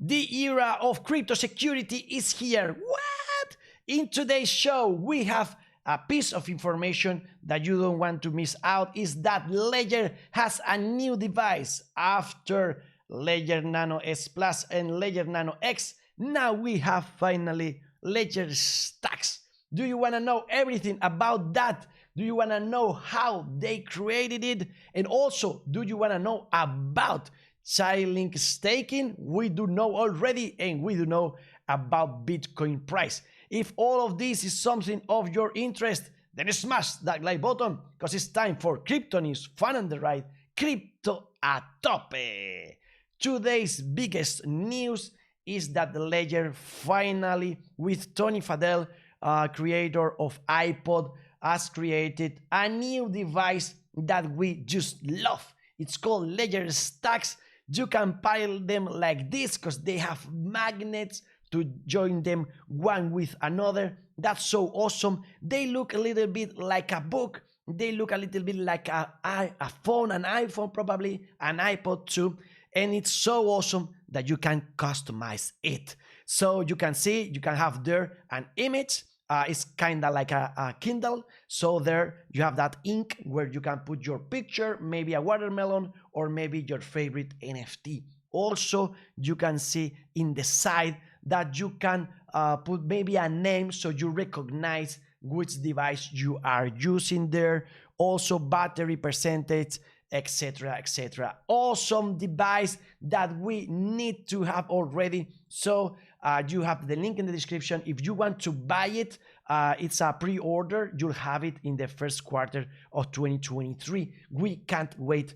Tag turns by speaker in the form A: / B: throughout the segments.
A: The era of crypto security is here. What? In today's show, we have a piece of information that you don't want to miss out is that Ledger has a new device after Ledger Nano S Plus and Ledger Nano X. Now we have finally Ledger Stax. Do you want to know everything about that? Do you want to know how they created it? And also, do you want to know about Chainlink staking? We do know already, and we do know about Bitcoin price. If all of this is something of your interest, then smash that like button, because it's time for crypto news, fun on the ride, crypto a tope. Today's biggest news is that the Ledger finally, with Tony Fadell, creator of iPod, has created a new device that we just love. It's called Ledger Stax. You can pile them like this because they have magnets to join them one with another. That's so awesome. They look a little bit like a book. They look a little bit like a phone, an iPhone probably, an iPod too. And it's so awesome that you can customize it. So you can see, you can have there an image. It's kind of like a Kindle. So there you have that ink where you can put your picture, maybe a watermelon, or maybe your favorite NFT. Also, you can see in the side that you can put maybe a name so you recognize which device you are using there. Also, battery percentage, etc., etc. Awesome device that we need to have already. So you have the link in the description. If you want to buy it, it's a pre-order. You'll have it in the first quarter of 2023. We can't wait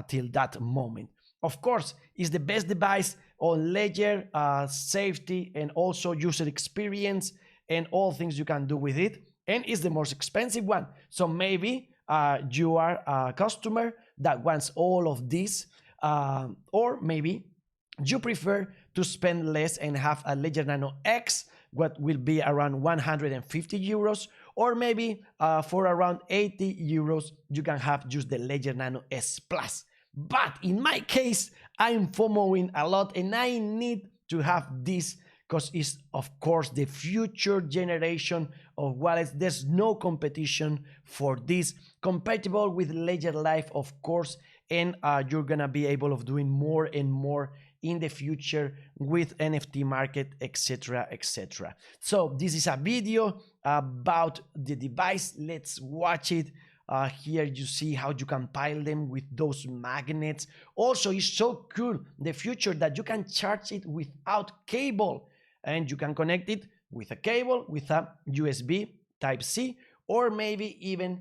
A: till that moment. Of course, it's the best device on Ledger, safety, and also user experience, and all things you can do with it. And it's the most expensive one. So maybe you are a customer that wants all of this, or maybe you prefer to spend less and have a Ledger Nano X, what will be around 150 euros, or maybe for around 80 euros, you can have just the Ledger Nano S Plus. But in my case, I'm FOMOing a lot and I need to have this because it's, of course, the future generation of wallets. There's no competition for this. Compatible with Ledger Live, of course, and you're gonna be able of doing more and more in the future with NFT market, etc., etc. So this is a video about the device. Let's watch it. Here you see how you can pile them with those magnets. Also, it's so cool, the future that you can charge it without cable, and you can connect it with a cable, with a USB Type-C, or maybe even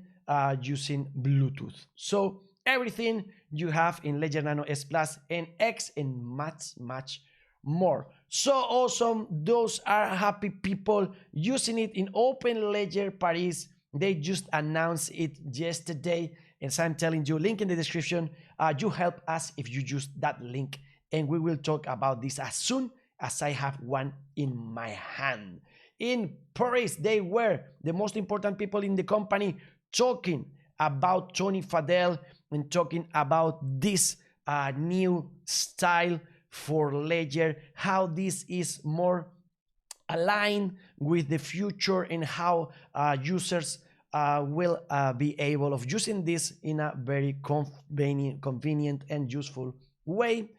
A: using Bluetooth. So everything you have in Ledger Nano S Plus and X and much, much more. So awesome. Those are happy people using it in Open Ledger Paris. They just announced it yesterday, and so I'm telling you, link in the description. You help us if you use that link, and we will talk about this as soon as I have one in my hand. In Paris, they were the most important people in the company talking about Tony Fadell and talking about this new style for Ledger, how this is more aligned with the future and how users will be able of using this in a very convenient and useful way.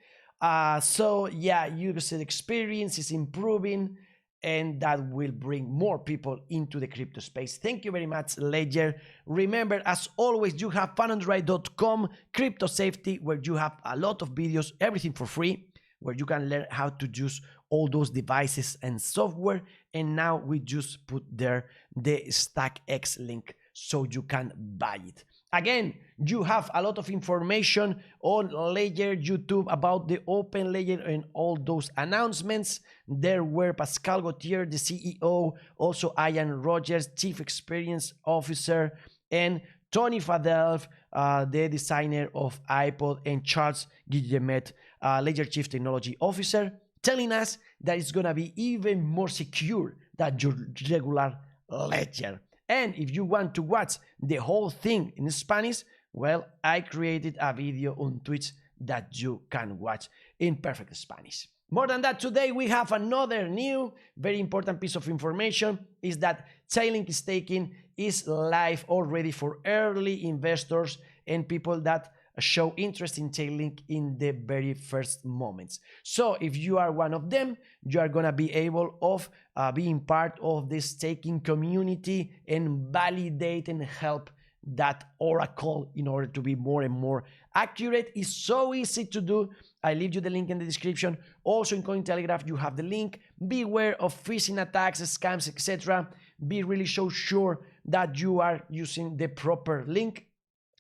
A: So yeah, user experience is improving, and that will bring more people into the crypto space. Thank you very much, Ledger. Remember, as always, you have funonride.com, crypto safety, where you have a lot of videos, everything for free, where you can learn how to use all those devices and software. And now we just put there the StackX link so you can buy it. Again, you have a lot of information on Ledger YouTube about the Open Ledger and all those announcements. There were Pascal Gauthier, the CEO, also Ian Rogers, Chief Experience Officer, and Tony Fadell, the designer of iPod, and Charles Guillemet, Ledger Chief Technology Officer, telling us that it's gonna be even more secure than your regular Ledger. And if you want to watch the whole thing in Spanish, well, I created a video on Twitch that you can watch in perfect Spanish. More than that, today we have another new, very important piece of information is that Chainlink staking is live already for early investors and people that show interest in Chainlink in the very first moments. So if you are one of them, you are gonna be able of being part of the staking community and validate and help that oracle in order to be more and more accurate. It's so easy to do. I leave you the link in the description. Also in Cointelegraph you have the link. Beware of phishing attacks, scams, etc. Be really so sure that you are using the proper link.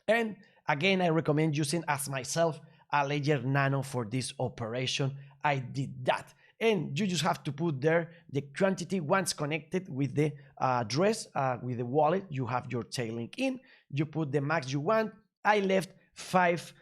A: And again, I recommend using as myself a Ledger Nano for this operation. I did that. And you just have to put there the quantity once connected with the address, with the wallet. You have your Chainlink in. You put the max you want. I left 5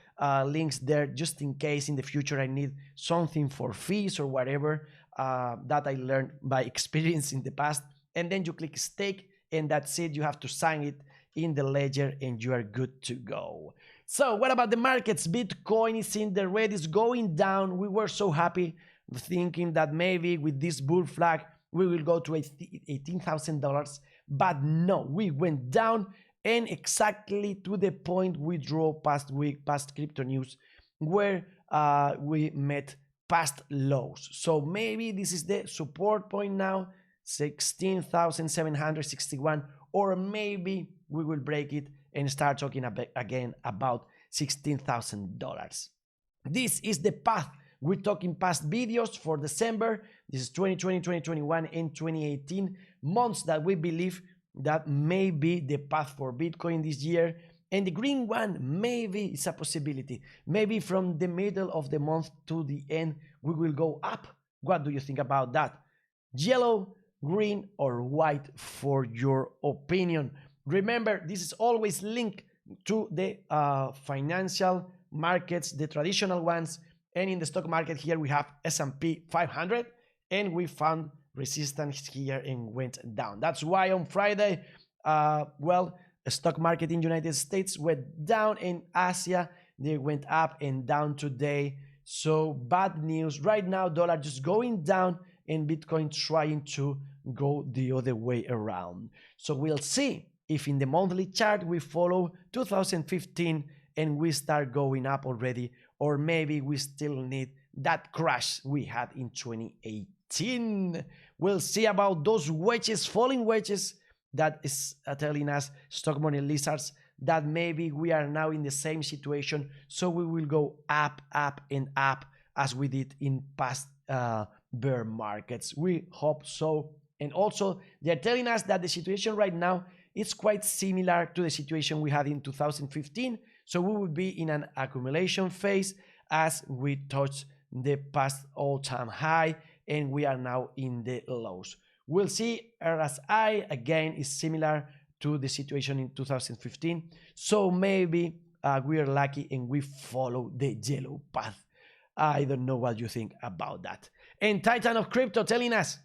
A: links there just in case in the future I need something for fees or whatever that I learned by experience in the past. And then you click stake and that's it. You have to sign it in the ledger and you are good to go. So what about the markets? Bitcoin is in the red, it's going down. We were so happy thinking that maybe with this bull flag we will go to $18,000, but no, we went down, and exactly to the point we draw past crypto news where we met past lows. So maybe this is the support point now, 16,761, or maybe we will break it and start talking again about $16,000. This is the path. We're talking past videos for December. This is 2020, 2021, and 2018 months that we believe that may be the path for Bitcoin this year. And the green one maybe is a possibility. Maybe from the middle of the month to the end, we will go up. What do you think about that? Yellow, green, or white for your opinion. Remember, this is always linked to the financial markets, the traditional ones. And in the stock market here, we have S&P 500, and we found resistance here and went down. That's why on Friday, the stock market in United States went down, in Asia, they went up and down today. So bad news. Right now, dollar just going down and Bitcoin trying to go the other way around. So we'll see if in the monthly chart we follow 2015 and we start going up already, or maybe we still need that crash we had in 2018. We'll see about those wedges, falling wedges, that is telling us stock money lizards that maybe we are now in the same situation, so we will go up, up, and up as we did in past bear markets. We hope so. And also, they're telling us that the situation right now is quite similar to the situation we had in 2015. So we will be in an accumulation phase as we touch the past all-time high, and we are now in the lows. We'll see. RSI again is similar to the situation in 2015. So maybe we are lucky and we follow the yellow path. I don't know what you think about that. And Titan of Crypto telling us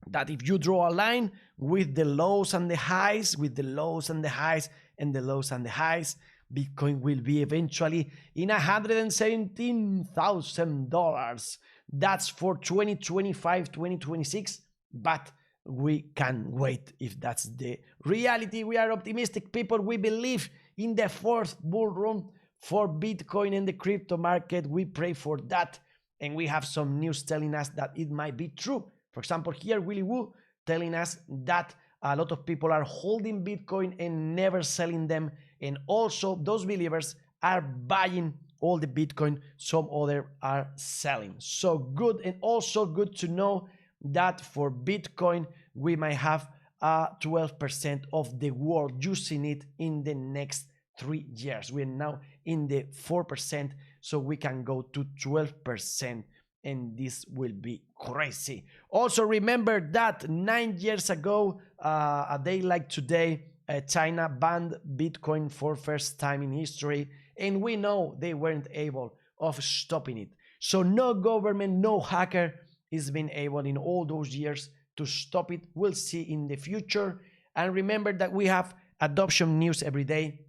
A: that if you draw a line with the lows and the highs, with the lows and the highs, and the lows and the highs, Bitcoin will be eventually in $117,000. That's for 2025, 2026, but we can wait if that's the reality. We are optimistic people. We believe in the fourth bull run for Bitcoin and the crypto market. We pray for that, and we have some news telling us that it might be true. For example, here Willy Woo telling us that a lot of people are holding Bitcoin and never selling them, and also those believers are buying all the Bitcoin, some other are selling. So good, and also good to know that for Bitcoin we might have 12% of the world using it in the next 3 years. We're now in the 4%, so we can go to 12%, and this will be crazy. Also remember that 9 years ago, a day like today, China banned Bitcoin for first time in history, and we know they weren't able of stopping it. So no government, no hacker has been able in all those years to stop it. We'll see in the future. And remember that we have adoption news every day.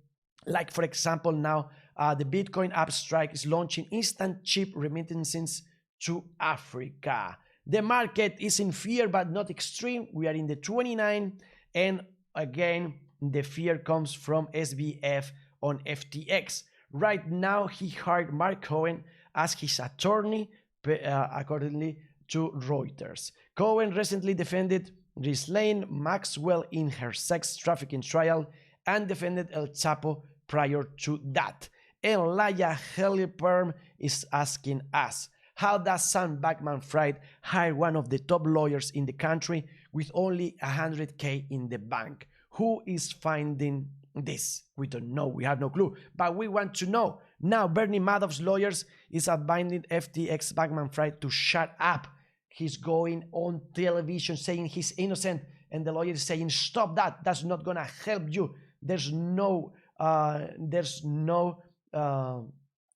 A: Like for example, now the Bitcoin app Strike is launching instant chip remittances to Africa. The market is in fear, but not extreme. We are in the 29, and again, the fear comes from SBF on FTX. Right now, he hired Mark Cohen as his attorney, accordingly to Reuters. Cohen recently defended Ghislaine Maxwell in her sex trafficking trial and defended El Chapo prior to that. And Laia Heliperm is asking us, how does Sam Bankman-Fried hire one of the top lawyers in the country with only $100K in the bank? Who is finding this? We don't know, we have no clue, but we want to know. Now Bernie Madoff's lawyers is advising FTX Bankman-Fried to shut up. He's going on television saying he's innocent, and the lawyer is saying, stop that, that's not gonna help you. There's no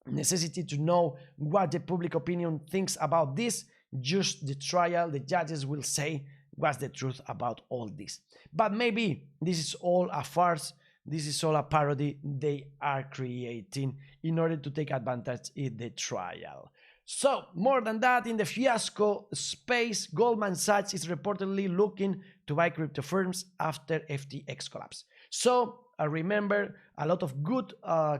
A: necessity to know what the public opinion thinks about this. Just the trial, the judges will say what's the truth about all this. But maybe this is all a farce, this is all a parody they are creating in order to take advantage in the trial. So, more than that, in the fiasco space, Goldman Sachs is reportedly looking to buy crypto firms after FTX collapse. So, remember, a lot of good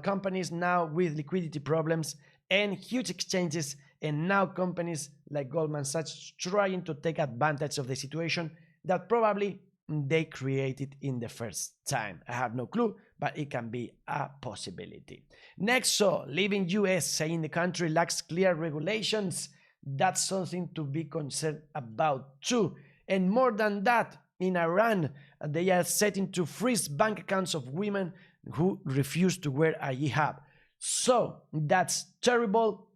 A: companies now with liquidity problems and huge exchanges, and now companies like Goldman Sachs trying to take advantage of the situation that probably they created in the first time. I have no clue, but it can be a possibility. Next, so leaving US, saying the country lacks clear regulations. That's something to be concerned about too. And more than that, in Iran, they are setting to freeze bank accounts of women who refuse to wear a hijab. So that's terrible,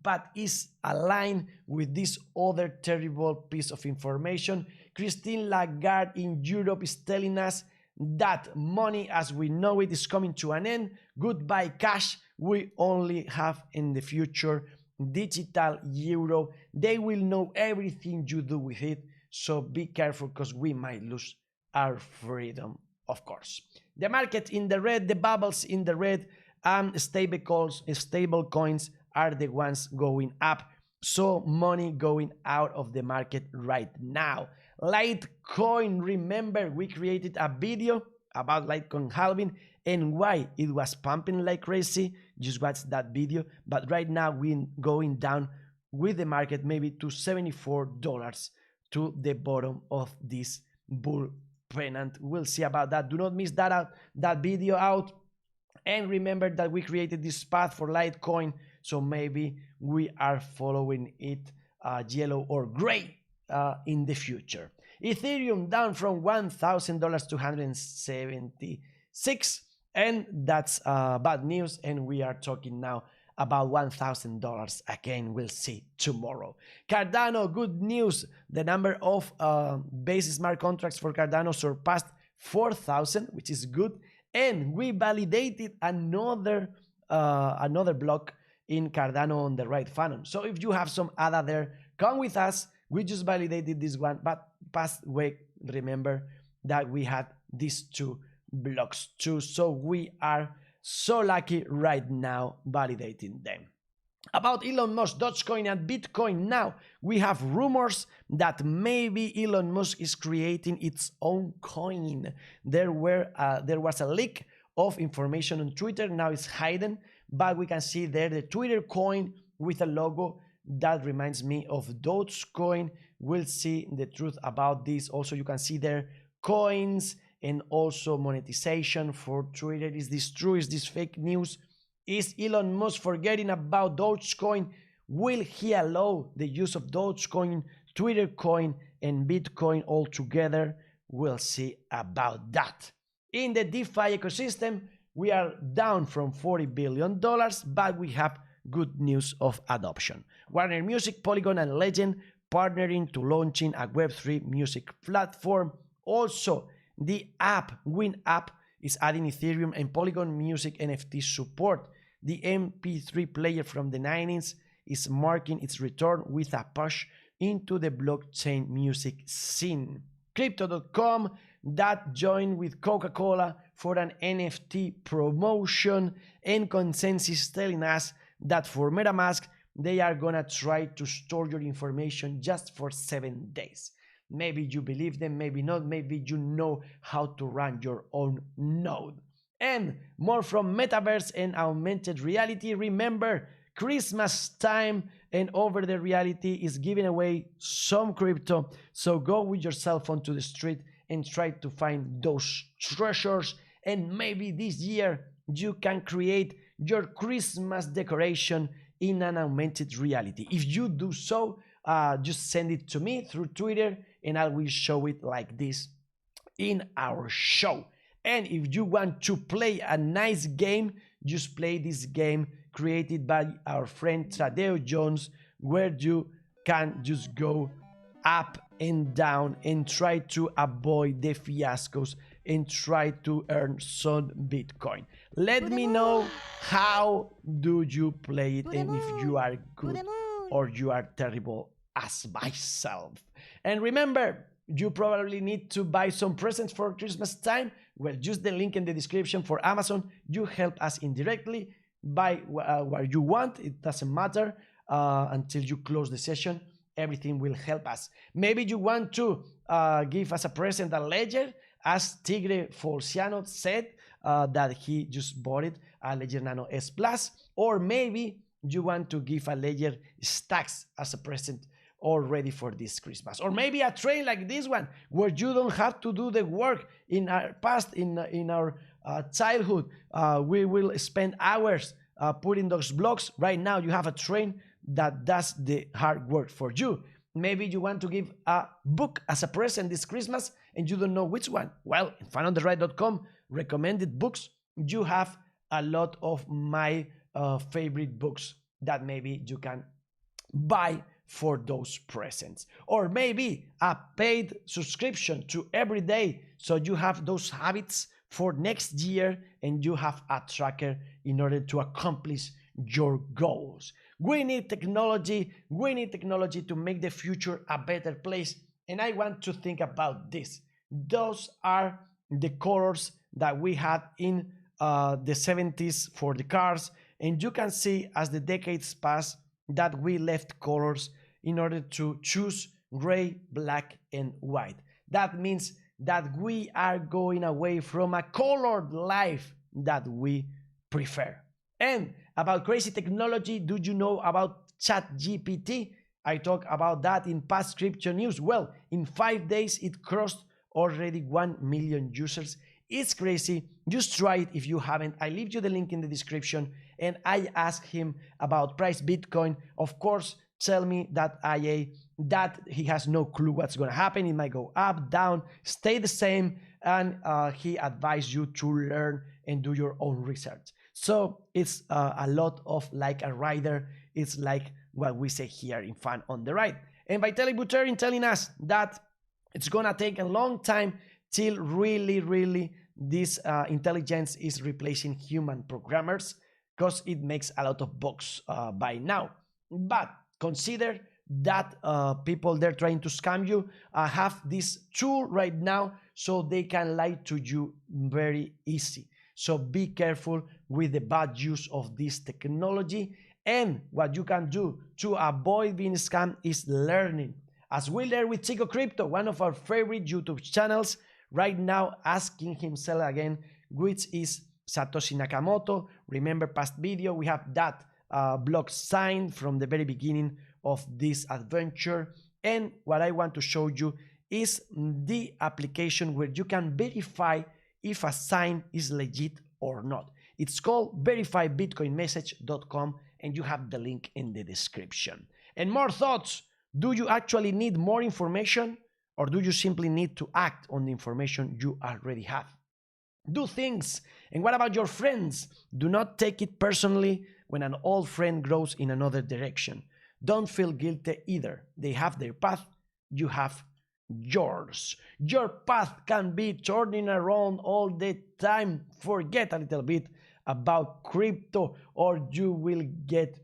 A: but is aligned with this other terrible piece of information. Christine Lagarde in Europe is telling us that money as we know it is coming to an end. Goodbye cash. We only have in the future digital euro. They will know everything you do with it. So be careful, because we might lose our freedom, of course. The market in the red, the bubbles in the red, and stable coins are the ones going up. So money going out of the market right now. Litecoin, remember we created a video about Litecoin halving and why it was pumping like crazy. Just watch that video. But right now we're going down with the market maybe to $74 to the bottom of this bull pennant. We'll see about that. Do not miss that video out. And remember that we created this path for Litecoin, so maybe we are following it yellow or gray in the future. Ethereum down from $1,000 to $176, and that's bad news, and we are talking now about $1,000 again. We'll see tomorrow. Cardano, good news. The number of base smart contracts for Cardano surpassed 4,000, which is good. And we validated another block in Cardano on the right funnel. So if you have some ADA there, come with us. We just validated this one, but past week, remember that we had these two blocks too. So we are so lucky right now validating them. About Elon Musk, Dogecoin and Bitcoin, now we have rumors that maybe Elon Musk is creating its own coin. There was a leak of information on Twitter. Now it's hidden, but we can see there the Twitter coin with a logo that reminds me of Dogecoin. We'll see the truth about this. Also, you can see there coins and also monetization for Twitter. Is this true? Is this fake news? Is Elon Musk forgetting about Dogecoin? Will he allow the use of Dogecoin, Twitter coin, and Bitcoin all together? We'll see about that. In the DeFi ecosystem, we are down from $40 billion, but we have good news of adoption. Warner Music, Polygon, and Legend partnering to launching a Web3 music platform. Also, the app, Win app, is adding Ethereum and Polygon music NFT support. The MP3 player from the 90s is marking its return with a push into the blockchain music scene. Crypto.com that joined with Coca-Cola for an NFT promotion, and Consensus telling us that for MetaMask they are gonna try to store your information just for 7 days. Maybe you believe them, maybe not, maybe you know how to run your own node. And more from metaverse and augmented reality. Remember, Christmas time and over the reality is giving away some crypto. So go with your cell phone to the street and try to find those treasures. And maybe this year you can create your Christmas decoration in an augmented reality. If you do so, just send it to me through Twitter and I will show it like this in our show. And if you want to play a nice game, just play this game created by our friend Tadeo Jones, where you can just go up and down and try to avoid the fiascos and try to earn some Bitcoin. Let me know how do you play it and if you are good or you are terrible as myself. And remember, you probably need to buy some presents for Christmas time. Well, use the link in the description for Amazon. You help us indirectly. Buy what you want. It doesn't matter until you close the session. Everything will help us. Maybe you want to give us a present, a ledger, as Tigre Folciano said that he just bought it, a Ledger Nano S Plus. Or maybe you want to give a Ledger Stax as a present already for this Christmas. Or maybe a train like this one, where you don't have to do the work. In our past, in our childhood, we will spend hours putting those blocks. Right now you have a train that does the hard work for you. Maybe you want to give a book as a present this Christmas and you don't know which one. Well, in FunOnTheRide.com recommended books, you have a lot of my favorite books that maybe you can buy for those presents. Or maybe a paid subscription to every day, so you have those habits for next year and you have a tracker in order to accomplish your goals. We need technology. We need technology to make the future a better place. And I want to think about this. Those are the colors that we had in the 70s for the cars. And you can see as the decades pass that we left colors in order to choose gray, black, and white. That means that we are going away from a colored life that we prefer. And about crazy technology, do you know about ChatGPT? I talked about that in past crypto news. Well, in 5 days, it crossed already 1 million users. It's crazy. Just try it if you haven't. I leave you the link in the description. And I asked him about price Bitcoin. Of course, tell me that that he has no clue what's going to happen. It might go up, down, stay the same. And he advised you to learn and do your own research. So it's a lot of like a rider. It's like what we say here in Fun on the Ride. And Vitalik Buterin telling us that it's going to take a long time till really this intelligence is replacing human programmers, because it makes a lot of bugs by now. But consider that people they're trying to scam you have this tool right now, so they can lie to you very easy. So be careful with the bad use of this technology. And what you can do to avoid being scammed is learning. As we learn with Chico Crypto, one of our favorite YouTube channels, right now asking himself again, which is Satoshi Nakamoto. Remember past video, we have that block sign from the very beginning of this adventure. And what I want to show you is the application where you can verify if a sign is legit or not. It's called verifybitcoinmessage.com and you have the link in the description. And more thoughts. Do you actually need more information, or do you simply need to act on the information you already have? Do things. And what about your friends? Do not take it personally when an old friend grows in another direction. Don't feel guilty either. They have their path, you have yours. Your path can be turning around all the time. Forget a little bit about crypto or you will get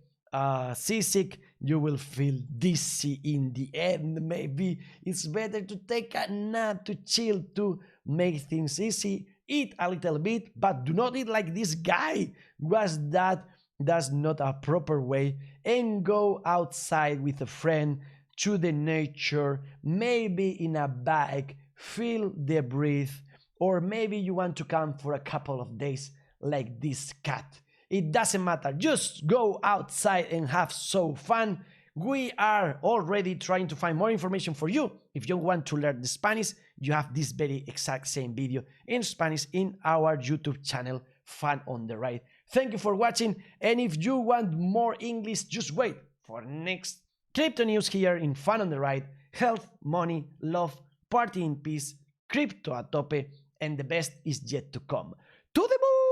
A: seasick. You will feel dizzy in the end. Maybe it's better to take a nap, to chill, to make things easy. Eat a little bit, but do not eat like this guy was that That's not a proper way. And go outside with a friend to the nature, maybe in a bike, feel the breath, or maybe you want to come for a couple of days like this cat. It doesn't matter, just go outside and have so fun. We are already trying to find more information for you. If you want to learn the Spanish, you have this very exact same video in Spanish in our YouTube channel, Fun on the Ride. Thank you for watching, and if you want more English, just wait for next crypto news here in Fun on the Ride. Health, money, love, party in peace, crypto a tope, and the best is yet to come. To the moon!